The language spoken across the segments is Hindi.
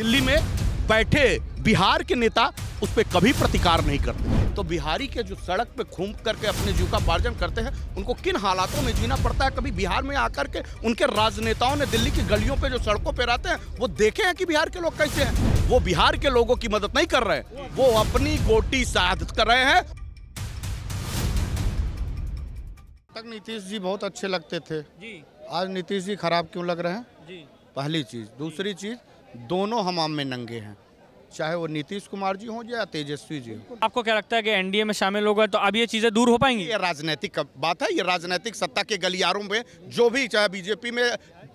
दिल्ली में बैठे बिहार के नेता उस पर कभी प्रतिकार नहीं करते। तो बिहारी के जो सड़क पे घूम करके अपने जीविकोपार्जन करते हैं, उनको किन हालातों में जीना पड़ता है। कभी बिहार में आकर के उनके राजनेताओं ने दिल्ली की गलियों पे जो सड़कों पे रहते हैं वो देखे हैं कि बिहार के लोग कैसे हैं। वो बिहार के लोगों की मदद नहीं कर रहे हैं, वो अपनी गोटी साध कर रहे हैं। तक नीतीश जी बहुत अच्छे लगते थे जी। आज नीतीश जी खराब क्यों लग रहे हैं जी? पहली चीज। दूसरी चीज, दोनों हमाम में नंगे हैं, चाहे वो नीतीश कुमार जी हों या तेजस्वी जी हो। आपको क्या लगता है कि एनडीए में शामिल हो गए तो अब ये चीजें दूर हो पाएंगी? ये राजनीतिक बात है, ये राजनीतिक सत्ता के गलियारों में जो भी, चाहे बीजेपी में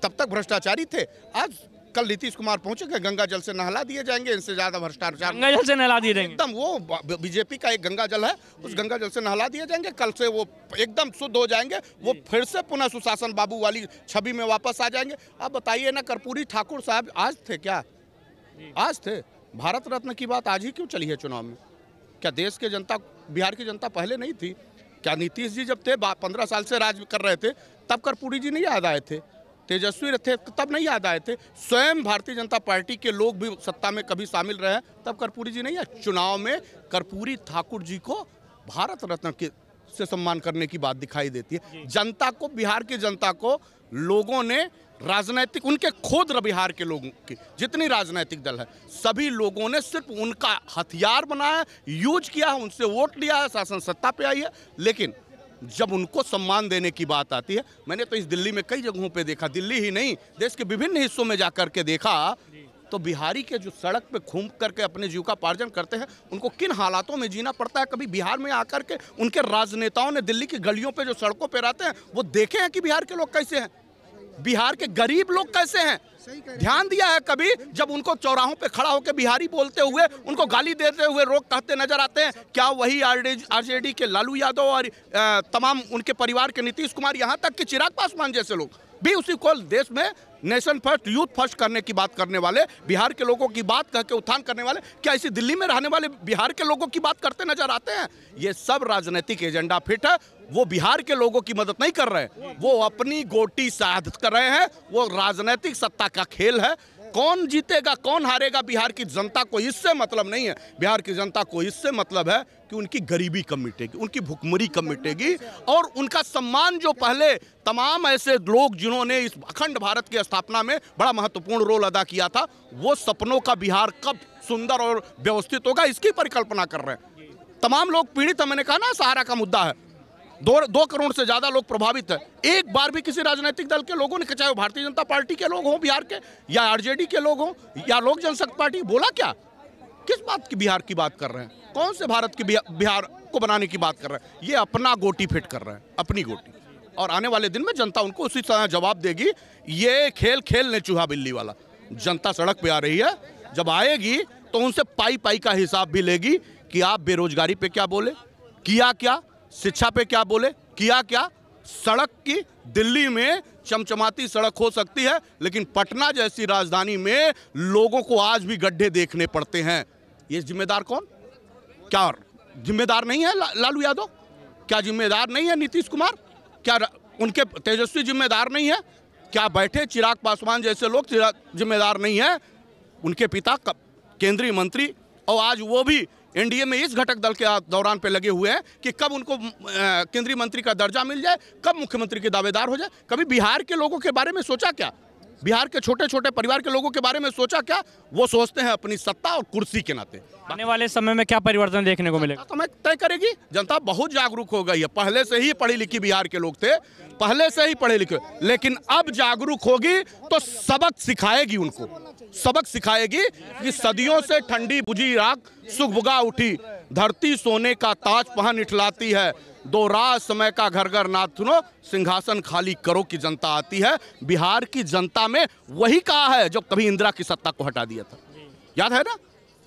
तब तक भ्रष्टाचारी थे, आज कल नीतीश कुमार पहुंचेंगे, गंगा जल से नहला दिए जाएंगे। इनसे ज्यादा भ्रष्टाचार गंगा जल से नहला दिए जाएंगे एकदम। वो बीजेपी का एक गंगा जल है, उस गंगा जल से नहला दिए जाएंगे। कल से वो एकदम शुद्ध हो जाएंगे, वो फिर से पुनः सुशासन बाबू वाली छवि में वापस आ जाएंगे। अब बताइए ना, कर्पूरी ठाकुर साहब आज थे क्या? आज थे। भारत रत्न की बात आज ही क्यों चली है चुनाव में? क्या देश के जनता, बिहार की जनता पहले नहीं थी? क्या नीतीश जी जब थे 15 साल से राज कर रहे थे तब कर्पूरी जी नहीं याद आए थे? तेजस्वी थे तब नहीं याद आए थे? स्वयं भारतीय जनता पार्टी के लोग भी सत्ता में कभी शामिल रहे तब कर्पूरी जी नहीं आए? चुनाव में कर्पूरी ठाकुर जी को भारत रत्न के से सम्मान करने की बात दिखाई देती है। जनता को, बिहार की जनता को लोगों ने राजनीतिक, उनके खुद बिहार के लोगों की जितनी राजनीतिक दल है, सभी लोगों ने सिर्फ उनका हथियार बनाया, यूज किया है, उनसे वोट लिया है, शासन सत्ता पे आई है। लेकिन जब उनको सम्मान देने की बात आती है, मैंने तो इस दिल्ली में कई जगहों पे देखा, दिल्ली ही नहीं देश के विभिन्न हिस्सों में जाकर के देखा, तो बिहारी के जो सड़क पे घूम करके अपने जीविकोपार्जन करते हैं, उनको किन हालातों में जीना पड़ता है। कभी बिहार में आकर के उनके राजनेताओं ने दिल्ली की गलियों पे जो सड़कों पे रहते हैं वो देखे हैं कि बिहार के लोग कैसे हैं, बिहार के गरीब लोग कैसे हैं? ध्यान दिया है कभी जब उनको चौराहों पे खड़ा होकर बिहारी बोलते हुए, उनको गाली देते हुए रोक कहते नजर आते हैं? क्या वही आरजेडी के लालू यादव और तमाम उनके परिवार के नीतीश कुमार, यहाँ तक कि चिराग पासवान जैसे लोग भी उसी को देश में नेशन फर्स्ट, यूथ फर्स्ट करने की बात करने वाले, बिहार के लोगों की बात कह के उत्थान करने वाले, क्या इसी दिल्ली में रहने वाले बिहार के लोगों की बात करते नजर आते हैं? ये सब राजनीतिक एजेंडा फिट है। वो बिहार के लोगों की मदद नहीं कर रहे, वो अपनी गोटी साध कर रहे हैं। वो राजनीतिक सत्ता का खेल है। कौन जीतेगा कौन हारेगा, बिहार की जनता को इससे मतलब नहीं है। बिहार की जनता को इससे मतलब है कि उनकी गरीबी कम मिटेगी, उनकी भुखमरी कम मिटेगी, और उनका सम्मान जो पहले तमाम ऐसे लोग जिन्होंने इस अखंड भारत की स्थापना में बड़ा महत्वपूर्ण रोल अदा किया था, वो सपनों का बिहार कब सुंदर और व्यवस्थित होगा, इसकी परिकल्पना कर रहे हैं। तमाम लोग पीड़ित है, मैंने कहा ना, सहारा का मुद्दा है, 2 करोड़ से ज्यादा लोग प्रभावित है। एक बार भी किसी राजनीतिक दल के लोगों ने, चाहे वो भारतीय जनता पार्टी के लोग हों बिहार के, या आरजेडी के लोग हों, या लोक जनशक्ति पार्टी, बोला क्या? किस बात की बिहार की बात कर रहे हैं? कौन से भारत की बिहार को बनाने की बात कर रहे हैं? ये अपना गोटी फिट कर रहे हैं, अपनी गोटी। और आने वाले दिन में जनता उनको उसी तरह जवाब देगी। ये खेल खेलने चूहा बिल्ली वाला। जनता सड़क पे आ रही है, जब आएगी तो उनसे पाई पाई का हिसाब भी लेगी कि आप बेरोजगारी पे क्या बोले, किया क्या, शिक्षा पे क्या बोले, किया क्या। सड़क की दिल्ली में चमचमाती सड़क हो सकती है, लेकिन पटना जैसी राजधानी में लोगों को आज भी गड्ढे देखने पड़ते हैं। ये जिम्मेदार कौन? क्या जिम्मेदार नहीं है लालू यादव? क्या जिम्मेदार नहीं है नीतीश कुमार? क्या उनके तेजस्वी जिम्मेदार नहीं है? क्या बैठे चिराग पासवान जैसे लोग जिम्मेदार नहीं है? उनके पिता केंद्रीय मंत्री, और आज वो भी एनडीए में इस घटक दल के दौरान पे लगे हुए हैं कि कब उनको केंद्रीय मंत्री का दर्जा मिल जाए, कब मुख्यमंत्री के दावेदार हो जाए। कभी बिहार के लोगों के बारे में सोचा क्या? बिहार के छोटे छोटे परिवार के लोगों के बारे में सोचा क्या? वो सोचते हैं अपनी सत्ता और कुर्सी के नाते। आने वाले समय में क्या परिवर्तन देखने को मिलेगा? समय तय करेगी। जनता बहुत जागरूक हो गई है, पहले से ही पढ़ी लिखी बिहार के लोग थे, पहले से ही पढ़े लिखे, लेकिन अब जागरूक होगी तो सबक सिखाएगी, उनको सबक सिखाएगी कि सदियों से ठंडी बुझी राख सुगबुगा उठी, धरती सोने का ताज पहन इठलाती है, दो रात समय का घर घर नाथ सुनो, सिंहासन खाली करो की जनता आती है। बिहार की जनता में वही कहा है जो कभी इंदिरा की सत्ता को हटा दिया था, याद है ना?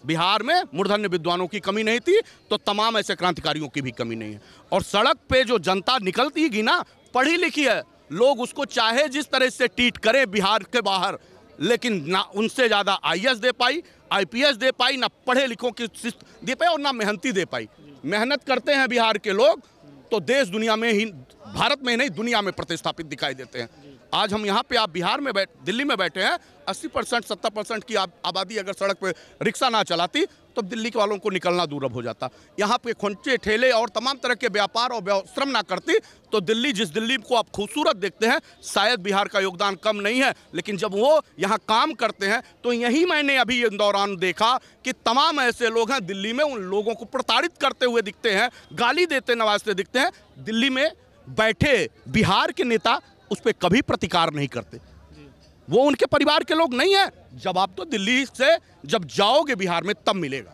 बिहार में मूर्धन्य विद्वानों की कमी नहीं थी, तो तमाम ऐसे क्रांतिकारियों की भी कमी नहीं है। और सड़क पे जो जनता निकलती ना, पढ़ी लिखी है, लोग उसको चाहे जिस तरह से ट्रीट करें बिहार के बाहर, लेकिन ना उनसे ज़्यादा आईएएस दे पाई, आईपीएस दे पाई, ना पढ़े लिखों की दे पाई, और ना मेहनती दे पाई। मेहनत करते हैं बिहार के लोग तो देश दुनिया में ही, भारत में नहीं दुनिया में प्रतिस्थापित दिखाई देते हैं। आज हम यहाँ पे आप बिहार में दिल्ली में बैठे हैं, 80% 70% की आबादी अगर सड़क पे रिक्शा ना चलाती तो दिल्ली के वालों को निकलना दूर हो जाता। यहाँ पे खोंचे ठेले और तमाम तरह के व्यापार और श्रम ना करती तो दिल्ली, जिस दिल्ली को आप खूबसूरत देखते हैं, शायद बिहार का योगदान कम नहीं है। लेकिन जब वो यहाँ काम करते हैं तो यही मैंने अभी इस दौरान देखा कि तमाम ऐसे लोग हैं दिल्ली में, उन लोगों को प्रताड़ित करते हुए दिखते हैं, गाली देते नवाजते दिखते हैं। दिल्ली में बैठे बिहार के नेता उस पर कभी प्रतिकार नहीं करते। वो उनके परिवार के लोग नहीं हैं। जवाब तो दिल्ली से जब जाओगे बिहार में तब मिलेगा।